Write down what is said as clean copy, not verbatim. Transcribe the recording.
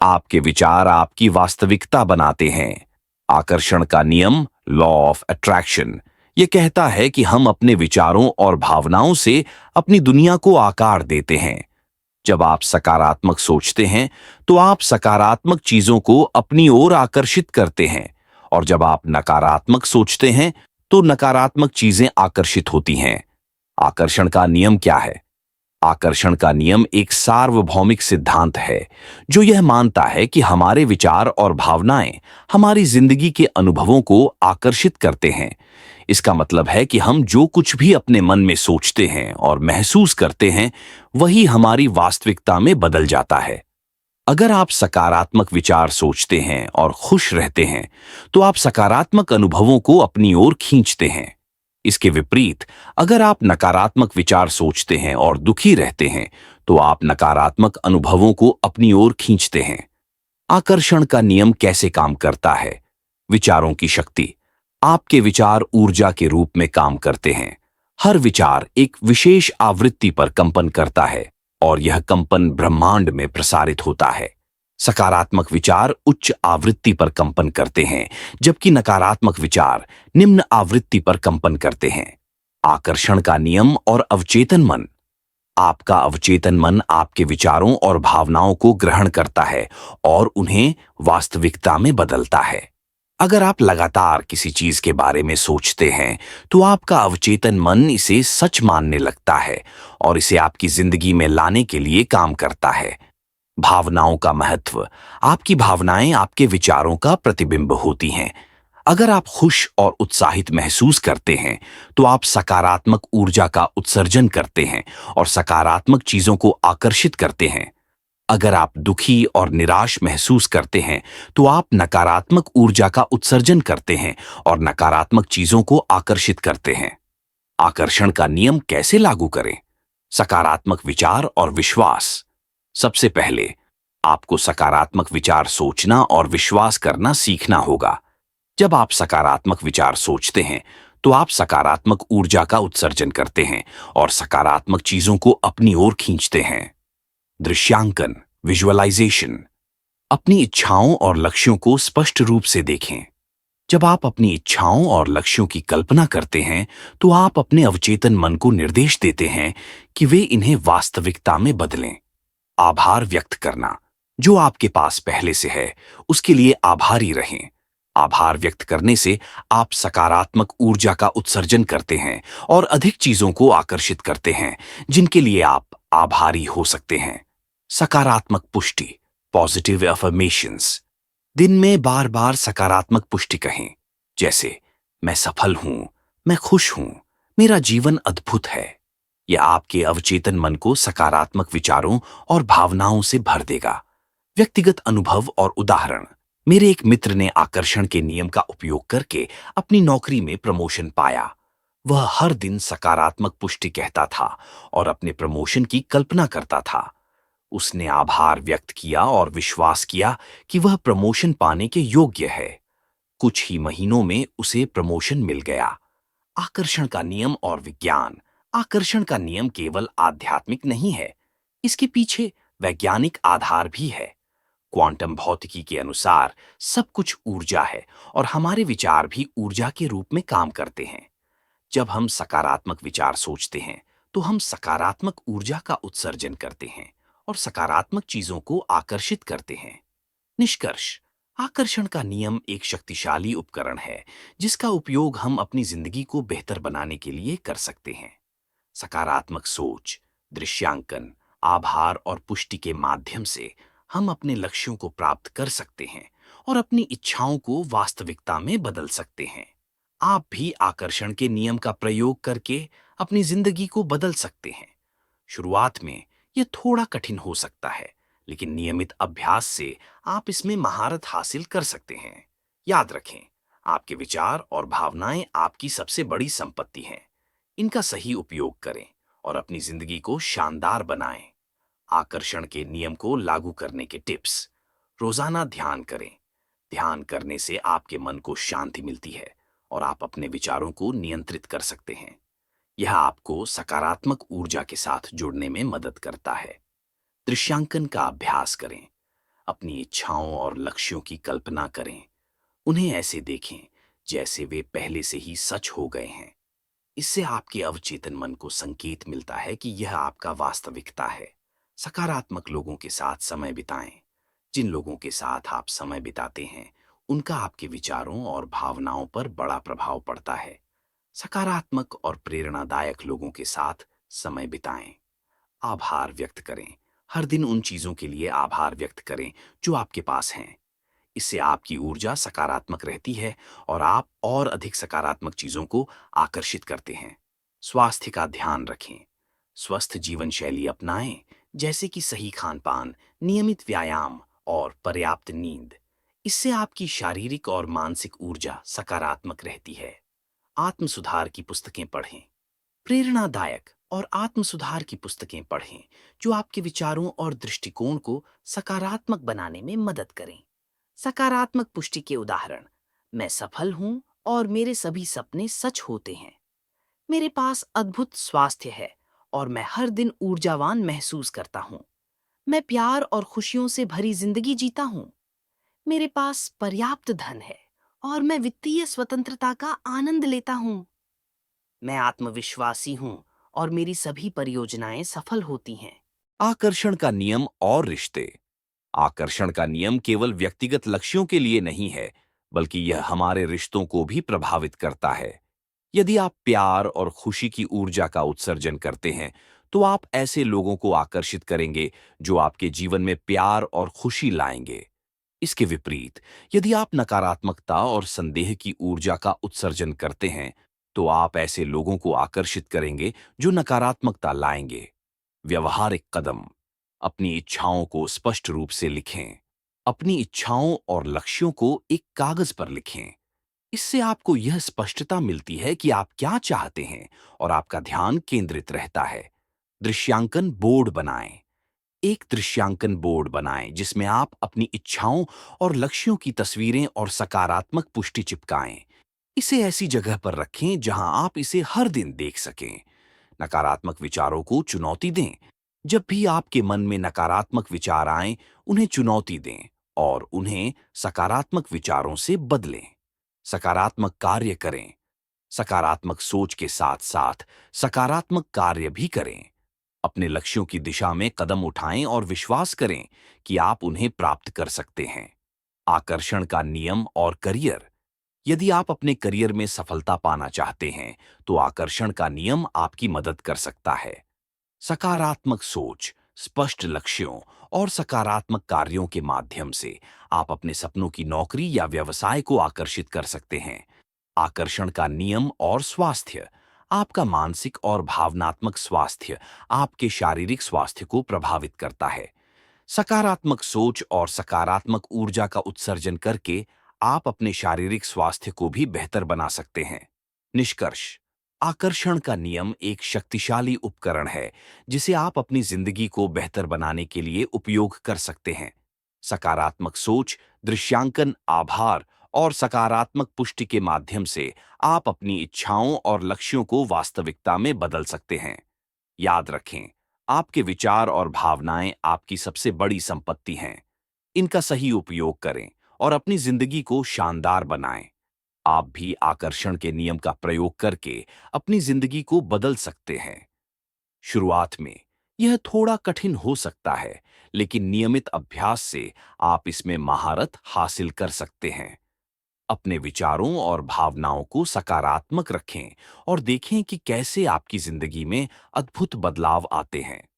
आपके विचार आपकी वास्तविकता बनाते हैं। आकर्षण का नियम, लॉ ऑफ अट्रैक्शन, ये कहता है कि हम अपने विचारों और भावनाओं से अपनी दुनिया को आकार देते हैं। जब आप सकारात्मक सोचते हैं तो आप सकारात्मक चीजों को अपनी ओर आकर्षित करते हैं, और जब आप नकारात्मक सोचते हैं तो नकारात्मक चीजें आकर्षित होती हैं। आकर्षण का नियम क्या है? आकर्षण का नियम एक सार्वभौमिक सिद्धांत है जो यह मानता है कि हमारे विचार और भावनाएं हमारी जिंदगी के अनुभवों को आकर्षित करते हैं। इसका मतलब है कि हम जो कुछ भी अपने मन में सोचते हैं और महसूस करते हैं, वही हमारी वास्तविकता में बदल जाता है। अगर आप सकारात्मक विचार सोचते हैं और खुश रहते हैं, तो आप सकारात्मक अनुभवों को अपनी ओर खींचते हैं। इसके विपरीत, अगर आप नकारात्मक विचार सोचते हैं और दुखी रहते हैं, तो आप नकारात्मक अनुभवों को अपनी ओर खींचते हैं। आकर्षण का नियम कैसे काम करता है? विचारों की शक्ति। आपके विचार ऊर्जा के रूप में काम करते हैं। हर विचार एक विशेष आवृत्ति पर कंपन करता है, और यह कंपन ब्रह्मांड में प्रसारित होता है। सकारात्मक विचार उच्च आवृत्ति पर कंपन करते हैं, जबकि नकारात्मक विचार निम्न आवृत्ति पर कंपन करते हैं। आकर्षण का नियम और अवचेतन मन। आपका अवचेतन मन आपके विचारों और भावनाओं को ग्रहण करता है और उन्हें वास्तविकता में बदलता है। अगर आप लगातार किसी चीज के बारे में सोचते हैं, तो आपका अवचेतन मन इसे सच मानने लगता है और इसे आपकी जिंदगी में लाने के लिए काम करता है। भावनाओं का महत्व। आपकी भावनाएं आपके विचारों का प्रतिबिंब होती हैं। अगर आप खुश और उत्साहित महसूस करते हैं, तो आप सकारात्मक ऊर्जा का उत्सर्जन करते हैं और सकारात्मक चीजों को आकर्षित करते हैं। अगर आप दुखी और निराश महसूस करते हैं, तो आप नकारात्मक ऊर्जा का उत्सर्जन करते हैं और नकारात्मक चीजों को आकर्षित करते हैं। आकर्षण का नियम कैसे लागू करें? सकारात्मक विचार और विश्वास। सबसे पहले आपको सकारात्मक विचार सोचना और विश्वास करना सीखना होगा। जब आप सकारात्मक विचार सोचते हैं, तो आप सकारात्मक ऊर्जा का उत्सर्जन करते हैं और सकारात्मक चीजों को अपनी ओर खींचते हैं। दृश्यांकन, विजुअलाइजेशन। अपनी इच्छाओं और लक्ष्यों को स्पष्ट रूप से देखें। जब आप अपनी इच्छाओं और लक्ष्यों की कल्पना करते हैं, तो आप अपने अवचेतन मन को निर्देश देते हैं कि वे इन्हें वास्तविकता में बदलें। आभार व्यक्त करना। जो आपके पास पहले से है, उसके लिए आभारी रहें। आभार व्यक्त करने से आप सकारात्मक ऊर्जा का उत्सर्जन करते हैं और अधिक चीजों को आकर्षित करते हैं जिनके लिए आप आभारी हो सकते हैं। सकारात्मक पुष्टि, पॉजिटिव अफर्मेशंस। दिन में बार बार सकारात्मक पुष्टि कहें, जैसे मैं सफल हूं, मैं खुश हूं, मेरा जीवन अद्भुत है। यह आपके अवचेतन मन को सकारात्मक विचारों और भावनाओं से भर देगा। व्यक्तिगत अनुभव और उदाहरण। मेरे एक मित्र ने आकर्षण के नियम का उपयोग करके अपनी नौकरी में प्रमोशन पाया। वह हर दिन सकारात्मक पुष्टि कहता था और अपने प्रमोशन की कल्पना करता था। उसने आभार व्यक्त किया और विश्वास किया कि वह प्रमोशन पाने के योग्य है। कुछ ही महीनों में उसे प्रमोशन मिल गया। आकर्षण का नियम और विज्ञान। आकर्षण का नियम केवल आध्यात्मिक नहीं है, इसके पीछे वैज्ञानिक आधार भी है। क्वांटम भौतिकी के अनुसार सब कुछ ऊर्जा है और हमारे विचार भी ऊर्जा के रूप में काम करते हैं। जब हम सकारात्मक विचार सोचते हैं, तो हम सकारात्मक ऊर्जा का उत्सर्जन करते हैं और सकारात्मक चीजों को आकर्षित करते हैं। निष्कर्ष। आकर्षण का नियम एक शक्तिशाली उपकरण है जिसका उपयोग हम अपनी जिंदगी को बेहतर बनाने के लिए कर सकते हैं। सकारात्मक सोच, दृश्यांकन, आभार और पुष्टि के माध्यम से हम अपने लक्ष्यों को प्राप्त कर सकते हैं और अपनी इच्छाओं को वास्तविकता में बदल सकते हैं। आप भी आकर्षण के नियम का प्रयोग करके अपनी जिंदगी को बदल सकते हैं। शुरुआत में यह थोड़ा कठिन हो सकता है, लेकिन नियमित अभ्यास से आप इसमें महारत हासिल कर सकते हैं। याद रखें, आपके विचार और भावनाएं आपकी सबसे बड़ी संपत्ति हैं। इनका सही उपयोग करें और अपनी जिंदगी को शानदार बनाएं। आकर्षण के नियम को लागू करने के टिप्स। रोजाना ध्यान करें। ध्यान करने से आपके मन को शांति मिलती है और आप अपने विचारों को नियंत्रित कर सकते हैं। यह आपको सकारात्मक ऊर्जा के साथ जुड़ने में मदद करता है। दृश्यांकन का अभ्यास करें। अपनी इच्छाओं और लक्ष्यों की कल्पना करें। उन्हें ऐसे देखें जैसे वे पहले से ही सच हो गए हैं। इससे आपके अवचेतन मन को संकेत मिलता है कि यह आपका वास्तविकता है। सकारात्मक लोगों के साथ समय बिताएं। जिन लोगों के साथ आप समय बिताते हैं, उनका आपके विचारों और भावनाओं पर बड़ा प्रभाव पड़ता है। सकारात्मक और प्रेरणादायक लोगों के साथ समय बिताएं। आभार व्यक्त करें। हर दिन उन चीजों के लिए आभार व्यक्त करें जो आपके पास हैं। इससे आपकी ऊर्जा सकारात्मक रहती है और आप और अधिक सकारात्मक चीजों को आकर्षित करते हैं। स्वास्थ्य का ध्यान रखें। स्वस्थ जीवन शैली अपनाएं, जैसे कि सही खान-पान, नियमित व्यायाम और पर्याप्त नींद। इससे आपकी शारीरिक और मानसिक ऊर्जा सकारात्मक रहती है। आत्म सुधार की पुस्तकें पढ़ें। प्रेरणादायक और आत्म सुधार की पुस्तकें पढ़ें जो आपके विचारों और दृष्टिकोण को सकारात्मक बनाने में मदद करें। सकारात्मक पुष्टि के उदाहरण: मैं सफल हूं और मेरे सभी सपने सच होते हैं। मेरे पास अद्भुत स्वास्थ्य है और मैं हर दिन ऊर्जावान महसूस करता हूं। मैं प्यार और खुशियों से भरी जिंदगी जीता हूं। मेरे पास पर्याप्त धन है और मैं वित्तीय स्वतंत्रता का आनंद लेता हूं। मैं आत्मविश्वासी हूं और मेरी सभी परियोजनाएं सफल होती हैं। आकर्षण का नियम और रिश्ते। आकर्षण का नियम केवल व्यक्तिगत लक्ष्यों के लिए नहीं है, बल्कि यह हमारे रिश्तों को भी प्रभावित करता है। यदि आप प्यार और खुशी की ऊर्जा का उत्सर्जन करते हैं, तो आप ऐसे लोगों को आकर्षित करेंगे जो आपके जीवन में प्यार और खुशी लाएंगे। इसके विपरीत, यदि आप नकारात्मकता और संदेह की ऊर्जा का उत्सर्जन करते हैं, तो आप ऐसे लोगों को आकर्षित करेंगे जो नकारात्मकता लाएंगे। व्यवहारिक कदम। अपनी इच्छाओं को स्पष्ट रूप से लिखें। अपनी इच्छाओं और लक्ष्यों को एक कागज पर लिखें। इससे आपको यह स्पष्टता मिलती है कि आप क्या चाहते हैं और आपका ध्यान केंद्रित रहता है। दृश्यांकन बोर्ड बनाएं। एक दृश्यांकन बोर्ड बनाएं जिसमें आप अपनी इच्छाओं और लक्ष्यों की तस्वीरें और सकारात्मक पुष्टि चिपकाएं। इसे ऐसी जगह पर रखें जहां आप इसे हर दिन देख सकें। नकारात्मक विचारों को चुनौती दें। जब भी आपके मन में नकारात्मक विचार आएं, उन्हें चुनौती दें और उन्हें सकारात्मक विचारों से बदलें। सकारात्मक कार्य करें। सकारात्मक सोच के साथ साथ सकारात्मक कार्य भी करें। अपने लक्ष्यों की दिशा में कदम उठाएं और विश्वास करें कि आप उन्हें प्राप्त कर सकते हैं। आकर्षण का नियम और करियर। यदि आप अपने करियर में सफलता पाना चाहते हैं, तो आकर्षण का नियम आपकी मदद कर सकता है। सकारात्मक सोच, स्पष्ट लक्ष्यों और सकारात्मक कार्यों के माध्यम से आप अपने सपनों की नौकरी या व्यवसाय को आकर्षित कर सकते हैं। आकर्षण का नियम और स्वास्थ्य। आपका मानसिक और भावनात्मक स्वास्थ्य आपके शारीरिक स्वास्थ्य को प्रभावित करता है। सकारात्मक सोच और सकारात्मक ऊर्जा का उत्सर्जन करके आप अपने शारीरिक स्वास्थ्य को भी बेहतर बना सकते हैं। निष्कर्ष: आकर्षण का नियम एक शक्तिशाली उपकरण है जिसे आप अपनी जिंदगी को बेहतर बनाने के लिए उपयोग कर सकते हैं। सकारात्मक सोच, दृश्यांकन, आभार और सकारात्मक पुष्टि के माध्यम से आप अपनी इच्छाओं और लक्ष्यों को वास्तविकता में बदल सकते हैं। याद रखें, आपके विचार और भावनाएं आपकी सबसे बड़ी संपत्ति हैं। इनका सही उपयोग करें और अपनी जिंदगी को शानदार बनाएं। आप भी आकर्षण के नियम का प्रयोग करके अपनी जिंदगी को बदल सकते हैं। शुरुआत में यह थोड़ा कठिन हो सकता है, लेकिन नियमित अभ्यास से आप इसमें महारत हासिल कर सकते हैं। अपने विचारों और भावनाओं को सकारात्मक रखें और देखें कि कैसे आपकी जिंदगी में अद्भुत बदलाव आते हैं।